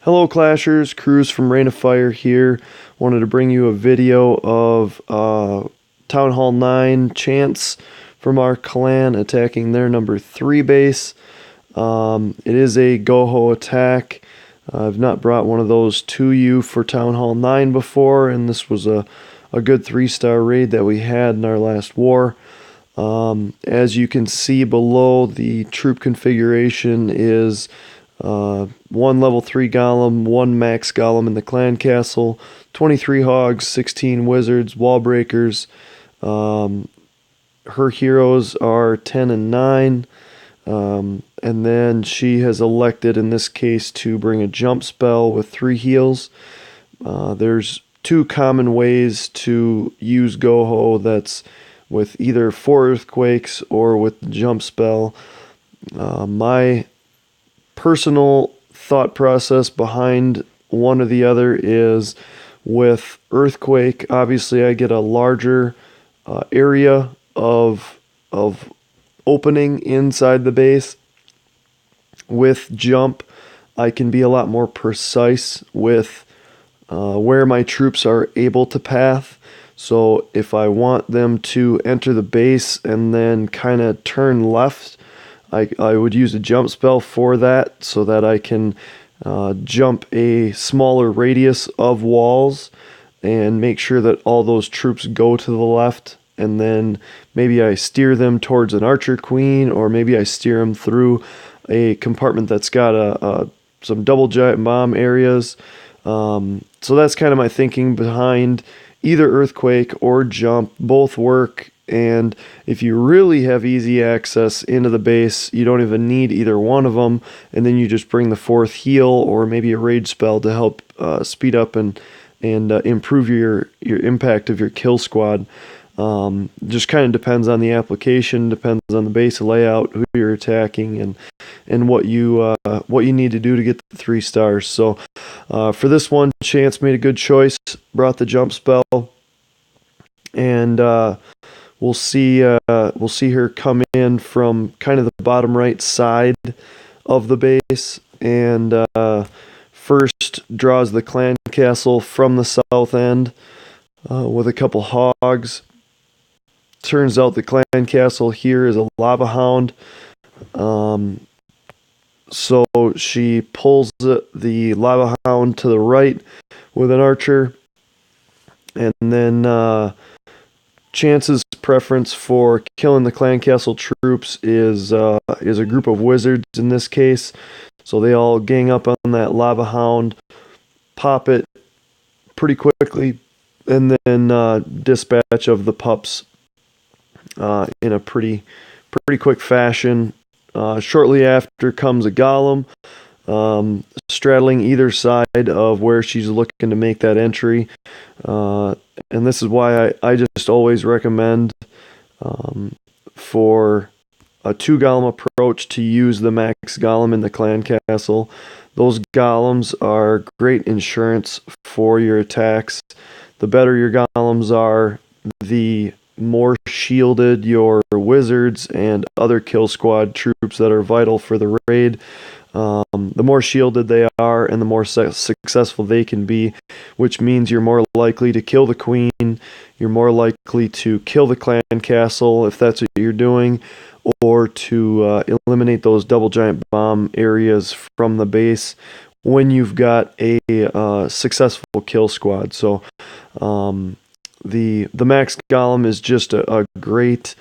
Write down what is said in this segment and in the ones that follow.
Hello Clashers, Cruz from Rain of Fire here. Wanted to bring you a video of Town Hall 9 Chance from our clan attacking their number 3 base. It is a Goho attack. I've not brought one of those to you for Town Hall 9 before, and this was a good 3-star raid that we had in our last war. As you can see below, the troop configuration is 1 level 3 golem, 1 max golem in the clan castle, 23 hogs, 16 wizards, wall breakers. Her heroes are 10 and 9. And then she has elected in this case to bring a jump spell with 3 heals. There's 2 common ways to use Goho. That's with either 4 earthquakes or with the jump spell. My personal thought process behind one or the other is with earthquake, obviously I get a larger area of opening inside the base. With jump, I can be a lot more precise with where my troops are able to path. So if I want them to enter the base and then kind of turn left, I would use a jump spell for that so that I can jump a smaller radius of walls and make sure that all those troops go to the left, and then maybe I steer them towards an archer queen, or maybe I steer them through a compartment that's got some double giant bomb areas. So that's kind of my thinking behind either earthquake or jump. Both work, and if you really have easy access into the base, you don't even need either one of them, and then you just bring the 4th heal or maybe a rage spell to help speed up and improve your impact of your kill squad. Just kind of depends on the application, depends on the base layout, who you're attacking, and what you need to do to get the 3 stars. So for this one, Chance made a good choice, brought the jump spell, and we'll see her come in from kind of the bottom right side of the base, and first draws the clan castle from the south end with a couple hogs. Turns out the clan castle here is a lava hound. So she pulls the lava hound to the right with an archer, and then Chance's preference for killing the clan castle troops is a group of wizards in this case. So they all gang up on that lava hound, pop it pretty quickly, and then dispatch of the pups in a pretty quick fashion. Shortly after comes a golem, straddling either side of where she's looking to make that entry. And this is why I just always recommend for a 2 golem approach to use the max golem in the clan castle. Those golems are great insurance for your attacks. The better your golems are, the more shielded your wizards and other kill squad troops that are vital for the raid. The more shielded they are, and the more successful they can be, which means you're more likely to kill the queen, you're more likely to kill the clan castle if that's what you're doing, or to eliminate those double giant bomb areas from the base when you've got a successful kill squad. So the max golem is just a great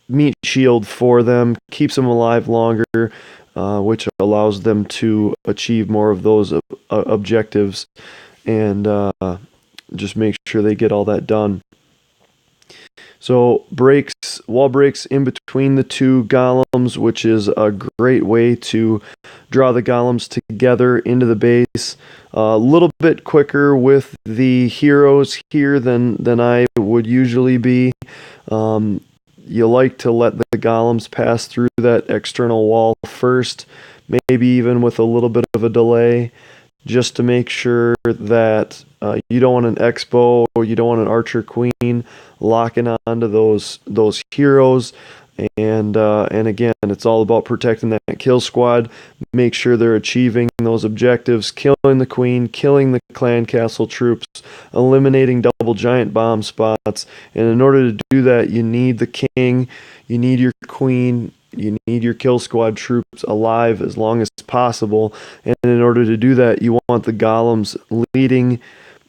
meat shield for them, keeps them alive longer, which allows them to achieve more of those objectives, and just make sure they get all that done. So wall breaks in between the 2 golems, which is a great way to draw the golems together into the base. A little bit quicker with the heroes here than I would usually be. You like to let the golems pass through that external wall first, maybe even with a little bit of a delay, just to make sure that you don't want an expo or you don't want an archer queen locking onto those heroes And again, it's all about protecting that kill squad. Make sure they're achieving those objectives: killing the queen, killing the clan castle troops, eliminating double giant bomb spots. And in order to do that, you need the king, you need your queen, you need your kill squad troops alive as long as possible. And in order to do that, you want the golems leading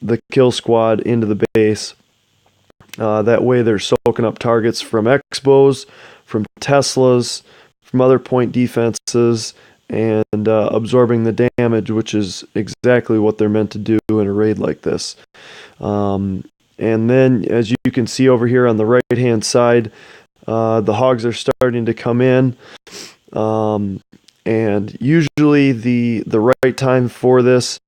the kill squad into the base. That way they're soaking up targets from Expos, from Teslas, from other point defenses, and absorbing the damage, which is exactly what they're meant to do in a raid like this. And then, as you can see over here on the right-hand side, the hogs are starting to come in. And usually the right time for this,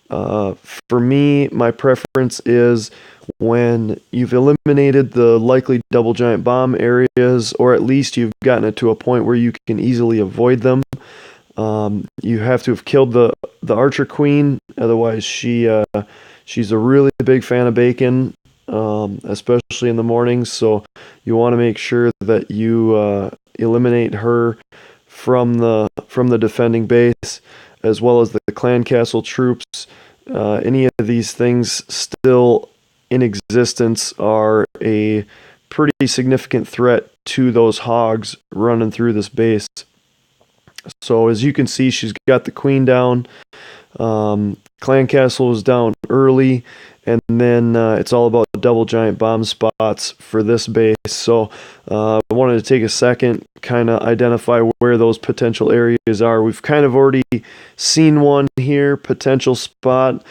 for me, my preference is when you've eliminated the likely double giant bomb areas, or at least you've gotten it to a point where you can easily avoid them. You have to have killed the archer queen, otherwise she's a really big fan of bacon, especially in the mornings. So you want to make sure that you eliminate her from the defending base, as well as the clan castle troops. Any of these things still in existence are a pretty significant threat to those hogs running through this base. So as you can see, she's got the queen down. Clan castle is down early, and then it's all about double giant bomb spots for this base. So I wanted to take a second, kind of identify where those potential areas are. We've kind of already seen one here, potential spot.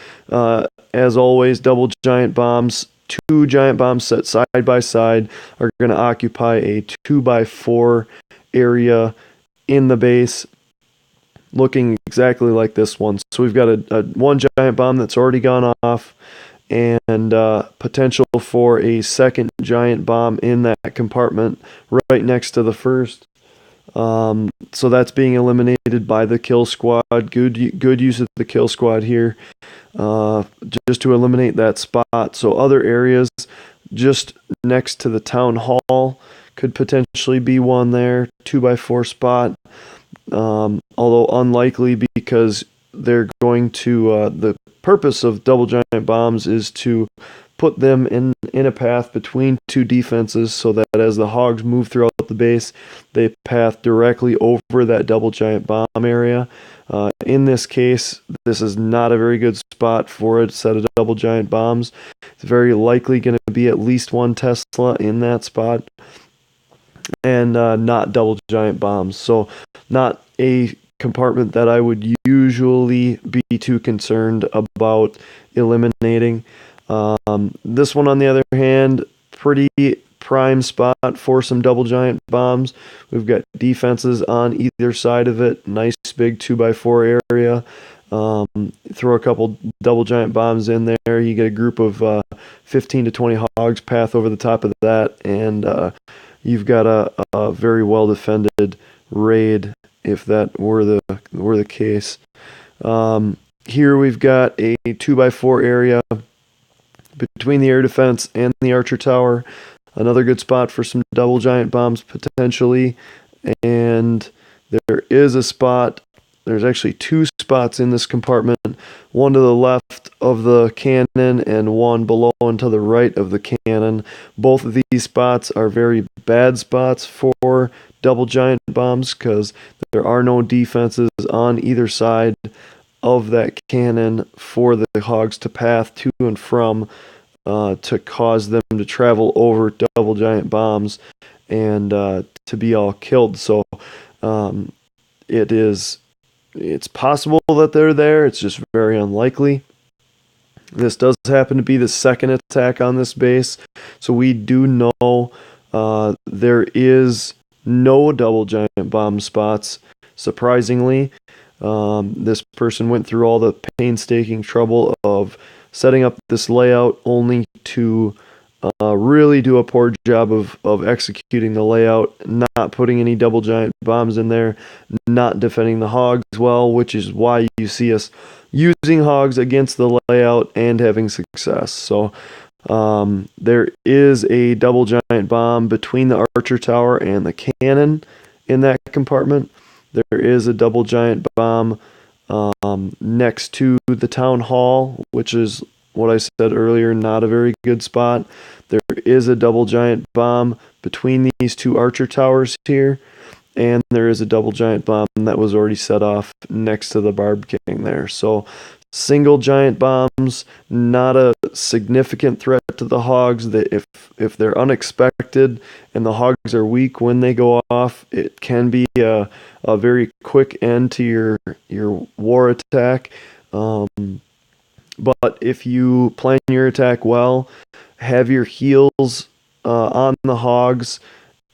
As always, double giant bombs, 2 giant bombs set side by side are going to occupy a 2x4 area in the base, looking exactly like this one. So we've got a 1 giant bomb that's already gone off, and potential for a second giant bomb in that compartment right next to the first. So that's being eliminated by the kill squad. Good use of the kill squad here, just to eliminate that spot. So other areas just next to the town hall could potentially be one there, 2x4 spot. Although unlikely, because they're going to the purpose of double giant bombs is to put them in a path between 2 defenses, so that as the hogs move throughout the base, they path directly over that double giant bomb area. In this case, this is not a very good spot for a set of double giant bombs. It's very likely going to be at least 1 Tesla in that spot, and not double giant bombs. So not a compartment that I would usually be too concerned about eliminating. This one, on the other hand, pretty prime spot for some double giant bombs. We've got defenses on either side of it. Nice big 2x4 area. Throw a couple double giant bombs in there. You get a group of 15 to 20 hogs path over the top of that, and you've got a very well defended raid, if that were the case. Here we've got a 2x4 area between the air defense and the archer tower. Another good spot for some double giant bombs potentially. And there is a spot, there's actually 2 spots in this compartment, one to the left of the cannon and one below and to the right of the cannon. Both of these spots are very bad spots for double giant bombs, because there are no defenses on either side of that cannon for the hogs to path to and from, to cause them to travel over double giant bombs and to be all killed. So it's possible that they're there. It's just very unlikely. This does happen to be the second attack on this base, so we do know there is no double giant bomb spots. Surprisingly, this person went through all the painstaking trouble of setting up this layout only to really do a poor job of executing the layout, not putting any double giant bombs in there, not defending the hogs well, which is why you see us using hogs against the layout and having success. So There is a double giant bomb between the archer tower and the cannon in that compartment. There is a double giant bomb next to the town hall, which is what I said earlier, not a very good spot. There is a double giant bomb between these two archer towers here, and there is a double giant bomb that was already set off next to the Barb King there. So single giant bombs, not a significant threat to the hogs. That if they're unexpected and the hogs are weak when they go off, it can be a very quick end to your war attack. But if you plan your attack well, have your heals on the hogs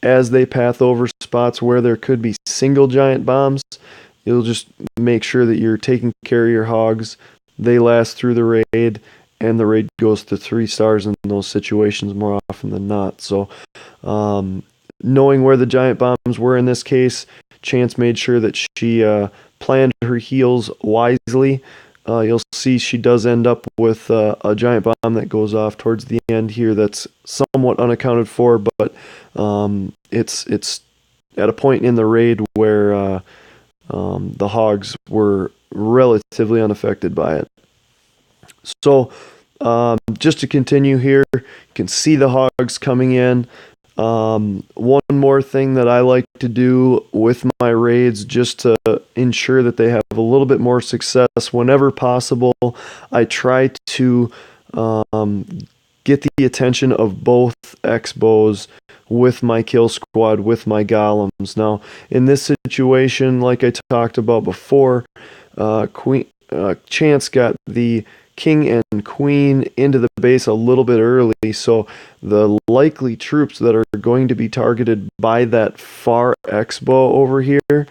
as they path over spots where there could be single giant bombs. You'll just make sure that you're taking care of your hogs. They last through the raid, and the raid goes to 3 stars in those situations more often than not. So, knowing where the giant bombs were in this case, Chance made sure that she planned her heals wisely. You'll see she does end up with a giant bomb that goes off towards the end here that's somewhat unaccounted for, but it's at a point in the raid where the hogs were relatively unaffected by it. So just to continue here, you can see the hogs coming in. One more thing that I like to do with my raids, just to ensure that they have a little bit more success whenever possible, I try to get the attention of both X-bows with my kill squad, with my golems. Now, in this situation, like I talked about before, Chance got the king and queen into the base a little bit early, so the likely troops that are going to be targeted by that far X-bow over here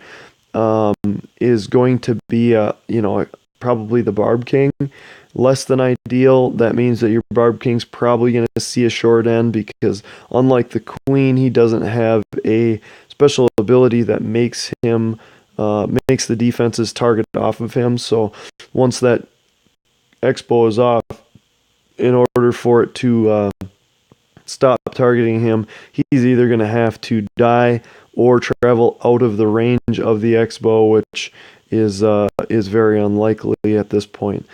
is going to be probably the Barb King. Less than ideal. That means that your Barb King's probably going to see a short end, because unlike the queen, he doesn't have a special ability that makes him makes the defenses target off of him. So once that X-bow is off, in order for it to stop targeting him, he's either going to have to die or travel out of the range of the X-bow, which is very unlikely at this point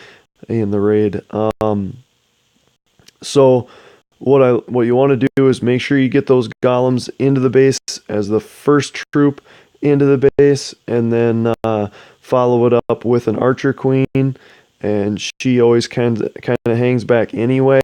in the raid. So what you want to do is make sure you get those golems into the base as the first troop into the base, and then follow it up with an archer queen, and she always kind of hangs back anyway.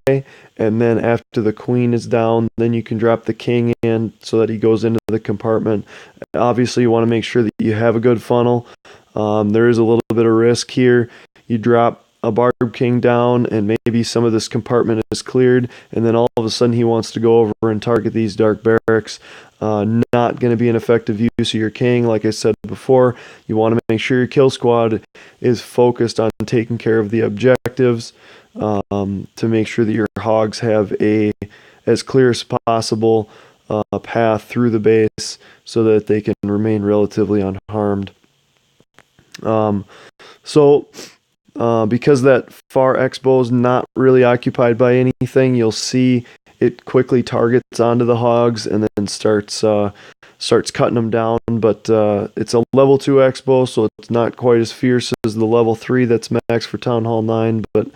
And then after the queen is down, then you can drop the king in so that he goes into the compartment. Obviously, you want to make sure that you have a good funnel. There is a little bit of risk here. You drop a Barb King down, and maybe some of this compartment is cleared, and then all of a sudden he wants to go over and target these dark barracks. Not going to be an effective use of your king. Like I said before, you want to make sure your kill squad is focused on taking care of the objectives, to make sure that your hogs have a as clear as possible path through the base so that they can remain relatively unharmed. Because that far X-bow is not really occupied by anything, you'll see it quickly targets onto the hogs and then starts cutting them down. But it's a level 2 X-bow, so it's not quite as fierce as the level 3 that's max for Town Hall 9, but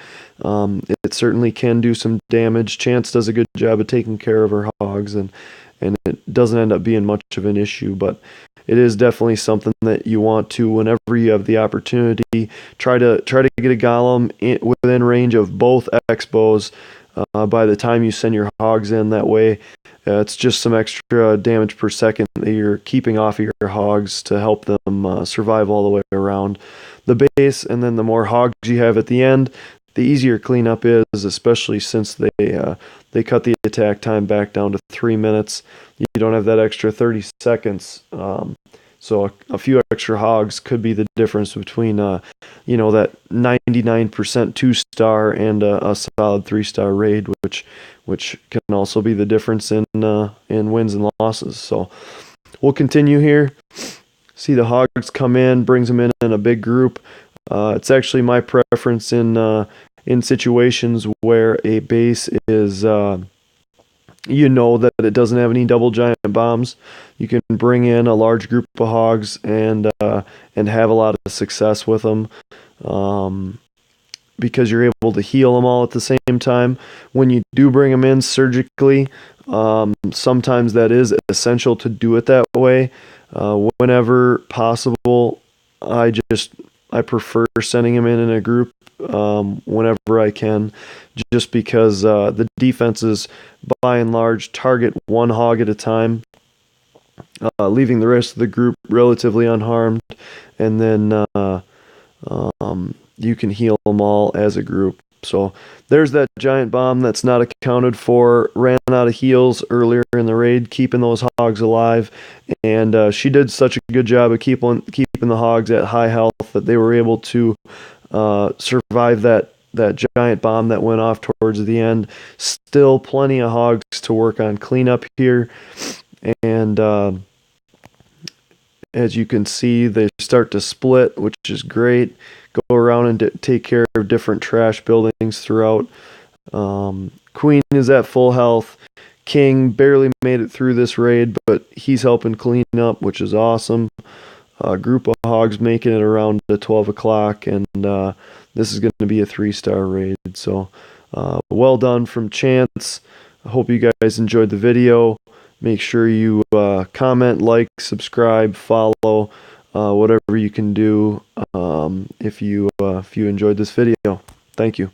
it certainly can do some damage. Chance does a good job of taking care of her hogs, and it doesn't end up being much of an issue, but it is definitely something that you want to, whenever you have the opportunity, try to get a golem within range of both X-bows by the time you send your hogs in. That way, it's just some extra damage per second that you're keeping off of your hogs to help them survive all the way around the base. And then the more hogs you have at the end, the easier cleanup is, especially since they cut the attack time back down to 3 minutes. You don't have that extra 30 seconds. So a few extra hogs could be the difference between that 99% 2-star and a solid 3-star raid, which can also be the difference in wins and losses. So we'll continue here. See the hogs come in, brings them in a big group. It's actually my preference in in situations where a base is that it doesn't have any double giant bombs, you can bring in a large group of hogs and have a lot of success with them. Because you're able to heal them all at the same time. When you do bring them in surgically, sometimes that is essential to do it that way. Whenever possible, I prefer sending them in a group whenever I can, just because the defenses, by and large, target one hog at a time, leaving the rest of the group relatively unharmed, and then you can heal them all as a group. So there's that giant bomb that's not accounted for. Ran out of heals earlier in the raid, keeping those hogs alive, and she did such a good job of keeping the hogs at high health that they were able to survive that giant bomb that went off towards the end. Still plenty of hogs to work on cleanup here, and as you can see, they start to split, which is great. Go around and take care of different trash buildings throughout. Queen is at full health. King barely made it through this raid, but he's helping clean up, which is awesome. A group of hogs making it around to 12 o'clock, and this is going to be a 3-star raid. So well done from Chance. I hope you guys enjoyed the video. Make sure you comment, like, subscribe, follow, whatever you can do if you enjoyed this video. Thank you.